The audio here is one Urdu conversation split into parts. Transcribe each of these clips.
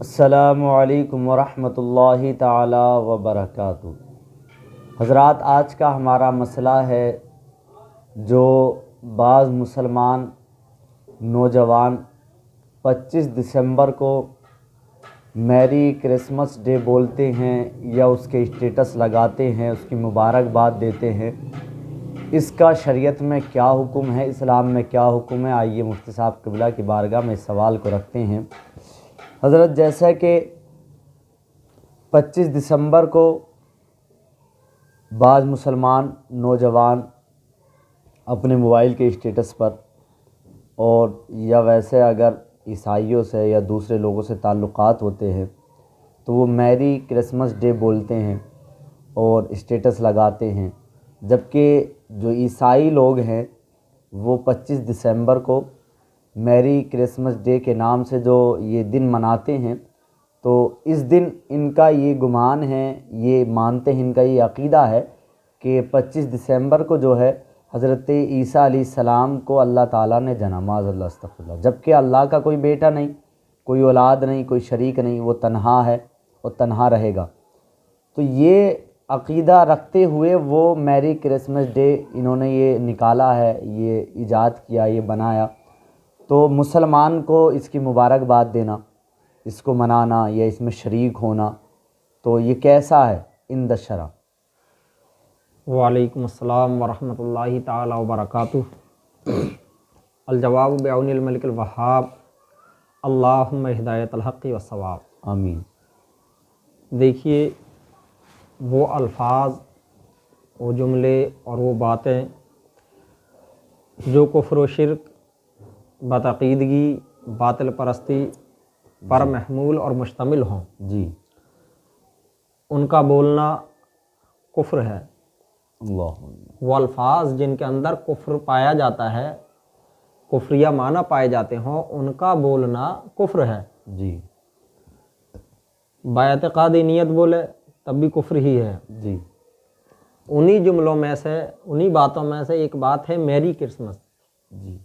السلام علیکم ورحمۃ اللہ تعالی وبرکاتہ۔ حضرات، آج کا ہمارا مسئلہ ہے جو بعض مسلمان نوجوان 25 دسمبر کو میری کرسمس ڈے بولتے ہیں یا اس کے اسٹیٹس لگاتے ہیں، اس کی مبارکباد دیتے ہیں، اس کا شریعت میں کیا حکم ہے، اسلام میں کیا حکم ہے؟ آئیے مفتی صاحب قبلہ کی بارگاہ میں اس سوال کو رکھتے ہیں۔ حضرت، جیسا کہ 25 دسمبر کو بعض مسلمان نوجوان اپنے موبائل کے اسٹیٹس پر اور یا ویسے اگر عیسائیوں سے یا دوسرے لوگوں سے تعلقات ہوتے ہیں تو وہ میری کرسمس ڈے بولتے ہیں اور اسٹیٹس لگاتے ہیں، جبکہ جو عیسائی لوگ ہیں وہ 25 دسمبر کو میری کرسمس ڈے کے نام سے جو یہ دن مناتے ہیں، تو اس دن ان کا یہ گمان ہے، یہ مانتے ہیں، ان کا یہ عقیدہ ہے کہ 25 دسمبر کو جو ہے حضرت عیسیٰ علیہ السلام کو اللہ تعالیٰ نے جنا، معاذ اللہ استغفر اللہ، جبکہ اللہ کا کوئی بیٹا نہیں، کوئی اولاد نہیں، کوئی شریک نہیں، وہ تنہا ہے اور تنہا رہے گا۔ تو یہ عقیدہ رکھتے ہوئے وہ میری کرسمس ڈے انہوں نے یہ نکالا ہے، یہ ایجاد کیا، یہ بنایا۔ تو مسلمان کو اس کی مبارکباد دینا، اس کو منانا یا اس میں شریک ہونا، تو یہ کیسا ہے عند الشرع؟ وعلیکم السلام ورحمۃ اللہ تعالی وبرکاتہ۔ الجواب بعون الملک الوہاب، اللہم ہدایت الحق والصواب، آمین۔ دیکھیے، وہ الفاظ، وہ جملے اور وہ باتیں جو کفر و شرک، بدعقیدگی، باطل پرستی پر محمول اور مشتمل ہوں، جی، ان کا بولنا کفر ہے۔ اللہ، وہ الفاظ جن کے اندر کفر پایا جاتا ہے، کفریہ معنی پائے جاتے ہوں، ان کا بولنا کفر ہے۔ جی باعتقاد نیت بولے تب بھی کفر ہی ہے۔ جی انہی جملوں میں سے، انہی باتوں میں سے ایک بات ہے میری کرسمس۔ جی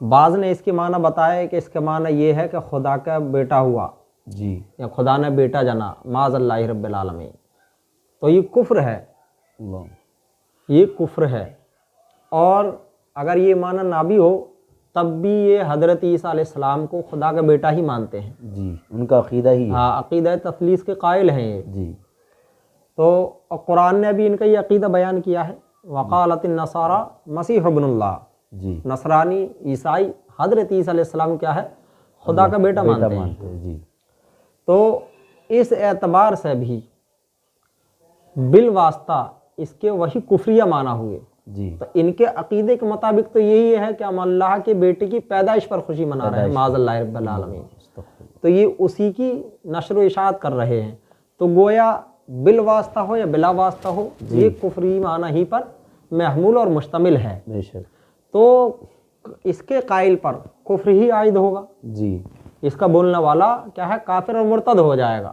بعض نے اس کے معنی بتایا کہ اس کے معنی یہ ہے کہ خدا کا بیٹا ہوا، جی یا خدا نے بیٹا جنا، معاذ اللہ رب العالمین، تو یہ کفر ہے، اللہ، یہ کفر ہے۔ اور اگر یہ معنی نہ بھی ہو تب بھی یہ حضرت عیسیٰ علیہ السلام کو خدا کا بیٹا ہی مانتے ہیں۔ جی، ان کا عقیدہ ہی ہے۔ ہاں، عقیدہ تثلیث کے قائل ہیں یہ۔ جی تو قرآن نے بھی ان کا یہ عقیدہ بیان کیا ہے، وقالت النصارى مسیح ابن اللہ، جی، نصرانی، عیسائی حضرت عیسیٰ علیہ السلام کیا ہے؟ خدا کا بیٹا مانتے ہیں۔ جی تو اس اعتبار سے بھی بالواسطہ اس کے وہی کفریہ معنی ہوئے۔ جی تو ان کے عقیدے کے مطابق تو یہی ہے کہ ہم اللہ کے بیٹے کی پیدائش پر خوشی منا رہے ہیں، معاذ اللہ رب العالمین، تو یہ اسی کی نشر و اشاعت کر رہے ہیں۔ تو گویا بالواسطہ ہو یا بلا واسطہ ہو، یہ کفری معنی ہی پر محمول اور مشتمل ہے۔ بے شک۔ تو اس کے قائل پر کفر ہی عائد ہوگا، جی اس کا بولنے والا کیا ہے؟ کافر اور مرتد ہو جائے گا،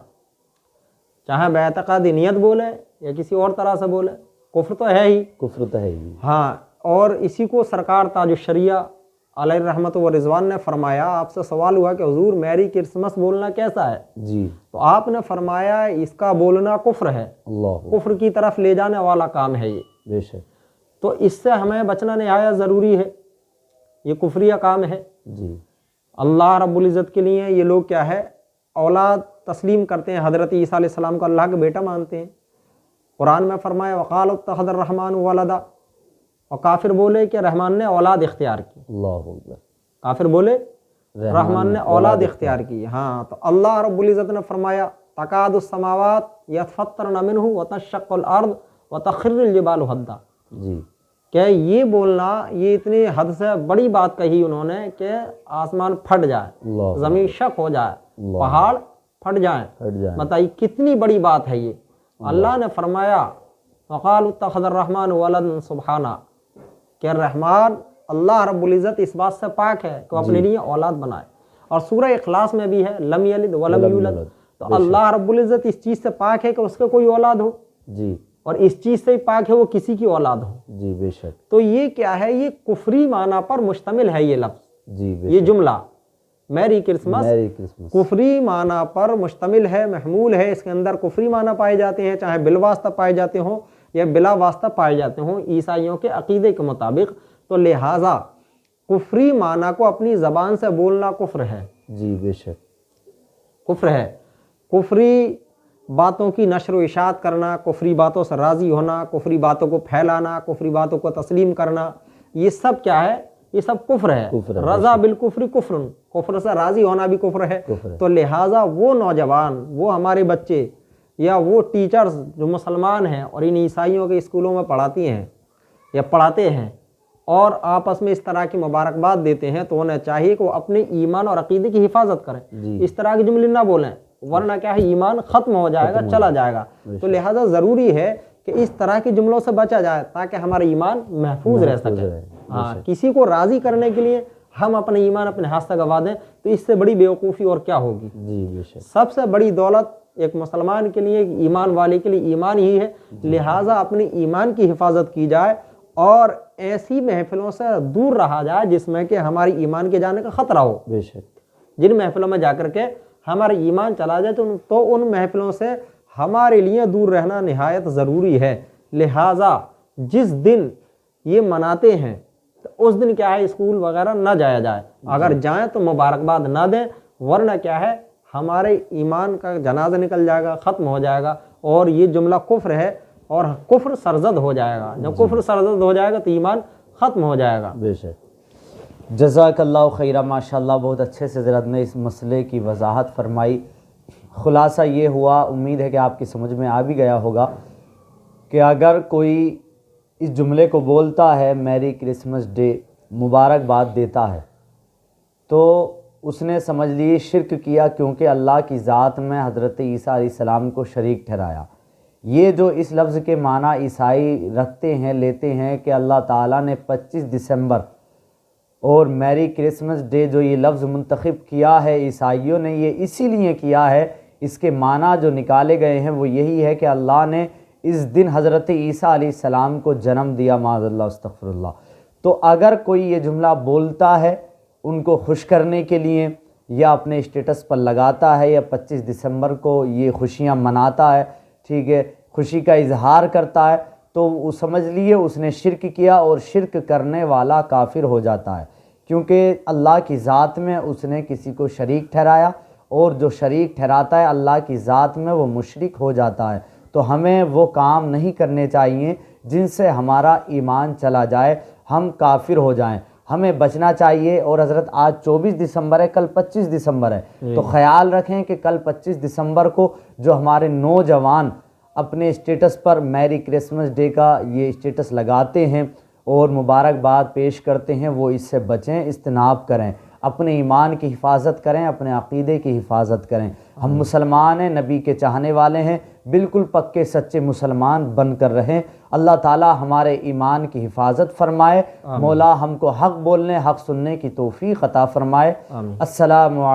چاہے باعتقاد نیت بولے یا کسی اور طرح سے بولے، کفر تو ہے ہی۔ کفر تو ہے ہی۔ ہاں، اور اسی کو سرکار تاج الشریعہ علیہ رحمت و رضوان نے فرمایا، آپ سے سوال ہوا کہ حضور میری کرسمس بولنا کیسا ہے؟ جی، تو آپ نے فرمایا اس کا بولنا کفر ہے، اللہ، کفر کی طرف لے جانے والا کام ہے یہ۔ بے شک۔ تو اس سے ہمیں بچنا نہایت ضروری ہے، یہ کفریہ کام ہے۔ جی اللہ رب العزت کے لیے یہ لوگ کیا ہے؟ اولاد تسلیم کرتے ہیں، حضرت عیسیٰ علیہ السلام کو اللہ کا بیٹا مانتے ہیں۔ قرآن میں فرمایا وقالوا اتخذ الرحمن ولدا، اور کافر بولے کہ رحمان نے اولاد اختیار کی۔ اللہ اکبر۔ کافر بولے رحمان نے اولاد اختیار کی۔ ہاں، تو اللہ رب العزت نے فرمایا تکاد السماوات یتفطرن منہ وتنشق الارض وتخر الجبال ہدا، جی کہ یہ بولنا، یہ اتنی حد سے بڑی بات کہی انہوں نے کہ آسمان پھٹ جائے، اللہ، زمین شق ہو جائے، اللہ، پہاڑ پھٹ جائیں۔ ہٹ جائیں۔ بتائیے کتنی بڑی بات ہے یہ۔ اللہ نے فرمایا وقالوا اتخذ الرحمن ولدا سبحانہ، کہ رحمان اللہ رب العزت اس بات سے پاک ہے کہ وہ اپنے لیے اولاد بنائے۔ اور سورہ اخلاص میں بھی ہے لم یلد ولم یولد، تو اللہ رب العزت اس چیز سے پاک ہے کہ اس کے کوئی اولاد ہو، جی، اور اس چیز سے پاک ہے وہ کسی کی اولاد ہو۔ جی بے شک۔ تو یہ کیا ہے؟ یہ کفری معنی پر مشتمل ہے یہ لفظ، جی بے یہ شک۔ جملہ میری کرسمس میری کرسمس کفری معنی پر مشتمل ہے، محمول ہے، اس کے اندر کفری معنی پائے جاتے ہیں، چاہے بالواسطہ پائے جاتے ہوں یا بلا واسطہ پائے جاتے ہوں عیسائیوں کے عقیدے کے مطابق، تو لہٰذا کفری معنی کو اپنی زبان سے بولنا کفر ہے، جی بے شک کفر ہے۔ کفری باتوں کی نشر و اشاعت کرنا، کفری باتوں سے راضی ہونا، کفری باتوں کو پھیلانا، کفری باتوں کو تسلیم کرنا، یہ سب کیا ہے؟ یہ سب کفر ہے۔ کفر ہے، رضا بالکفر کفر، کفر سے راضی ہونا بھی کفر ہے۔ کفر ہے۔ تو لہٰذا وہ نوجوان، وہ ہمارے بچے یا وہ ٹیچرز جو مسلمان ہیں اور ان عیسائیوں کے اسکولوں میں پڑھاتی ہیں یا پڑھاتے ہیں اور آپس میں اس طرح کی مبارکباد دیتے ہیں، تو انہیں چاہیے کہ وہ اپنے ایمان اور عقیدے کی حفاظت کریں، جی اس طرح کے جملے نہ بولیں، ورنہ کیا ہے ایمان ختم ہو جائے گا، چلا جائے گا۔ تو لہٰذا ضروری ہے کہ اس طرح کے جملوں سے بچا جائے تاکہ ہمارا ایمان محفوظ رہ سکے۔ ہاں، کسی کو راضی کرنے کے لیے ہم اپنے ایمان اپنے ہاتھ سے گوا دیں تو اس سے بڑی بیوقوفی اور کیا ہوگی؟ جی بے شک سب سے بڑی دولت ایک مسلمان کے لیے، ایک ایمان والے کے لیے ایمان ہی ہے، لہٰذا اپنے ایمان کی حفاظت کی جائے اور ایسی محفلوں سے دور رہا جائے جس میں کہ ہماری ایمان کے جانے کا خطرہ ہو۔ بے شک جن محفلوں میں جا کر کے ہمارا ایمان چلا جائے تو ان محفلوں سے ہمارے لیے دور رہنا نہایت ضروری ہے۔ لہٰذا جس دن یہ مناتے ہیں تو اس دن کیا ہے اسکول وغیرہ نہ جایا جائے، اگر جائیں تو مبارکباد نہ دیں، ورنہ کیا ہے ہمارے ایمان کا جنازہ نکل جائے گا، ختم ہو جائے گا، اور یہ جملہ کفر ہے اور کفر سرزد ہو جائے گا۔ جب کفر سرزد ہو جائے گا تو ایمان ختم ہو جائے گا۔ بے شک جزاک اللہ خیرہ، ماشاءاللہ بہت اچھے سے حضرت نے اس مسئلے کی وضاحت فرمائی۔ خلاصہ یہ ہوا، امید ہے کہ آپ کی سمجھ میں آ بھی گیا ہوگا کہ اگر کوئی اس جملے کو بولتا ہے میری کرسمس ڈے، مبارکباد دیتا ہے، تو اس نے سمجھ لی شرک کیا، کیونکہ اللہ کی ذات میں حضرت عیسیٰ علیہ السلام کو شریک ٹھہرایا۔ یہ جو اس لفظ کے معنی عیسائی رکھتے ہیں، لیتے ہیں کہ اللہ تعالیٰ نے 25 دسمبر اور میری کرسمس ڈے جو یہ لفظ منتخب کیا ہے عیسائیوں نے، یہ اسی لیے کیا ہے، اس کے معنی جو نکالے گئے ہیں وہ یہی ہے کہ اللہ نے اس دن حضرت عیسیٰ علیہ السلام کو جنم دیا، معاذ اللہ استغفر اللہ۔ تو اگر کوئی یہ جملہ بولتا ہے ان کو خوش کرنے کے لیے، یا اپنے اسٹیٹس پر لگاتا ہے، یا 25 دسمبر کو یہ خوشیاں مناتا ہے، ٹھیک ہے، خوشی کا اظہار کرتا ہے، تو وہ سمجھ لیے اس نے شرک کیا، اور شرک کرنے والا کافر ہو جاتا ہے، کیونکہ اللہ کی ذات میں اس نے کسی کو شریک ٹھہرایا، اور جو شریک ٹھہراتا ہے اللہ کی ذات میں وہ مشرک ہو جاتا ہے۔ تو ہمیں وہ کام نہیں کرنے چاہیے جن سے ہمارا ایمان چلا جائے، ہم کافر ہو جائیں، ہمیں بچنا چاہیے۔ اور حضرت آج 24 دسمبر ہے، کل 25 دسمبر ہے، تو خیال رکھیں کہ کل 25 دسمبر کو جو ہمارے نوجوان اپنے اسٹیٹس پر میری کرسمس ڈے کا یہ اسٹیٹس لگاتے ہیں اور مبارکباد پیش کرتے ہیں، وہ اس سے بچیں، اجتناب کریں، اپنے ایمان کی حفاظت کریں، اپنے عقیدے کی حفاظت کریں۔ ہم مسلمان ہیں، نبی کے چاہنے والے ہیں، بالکل پکے سچے مسلمان بن کر رہیں۔ اللہ تعالی ہمارے ایمان کی حفاظت فرمائے، مولا ہم کو حق بولنے، حق سننے کی توفیق عطا فرمائے۔ السلام علیکم۔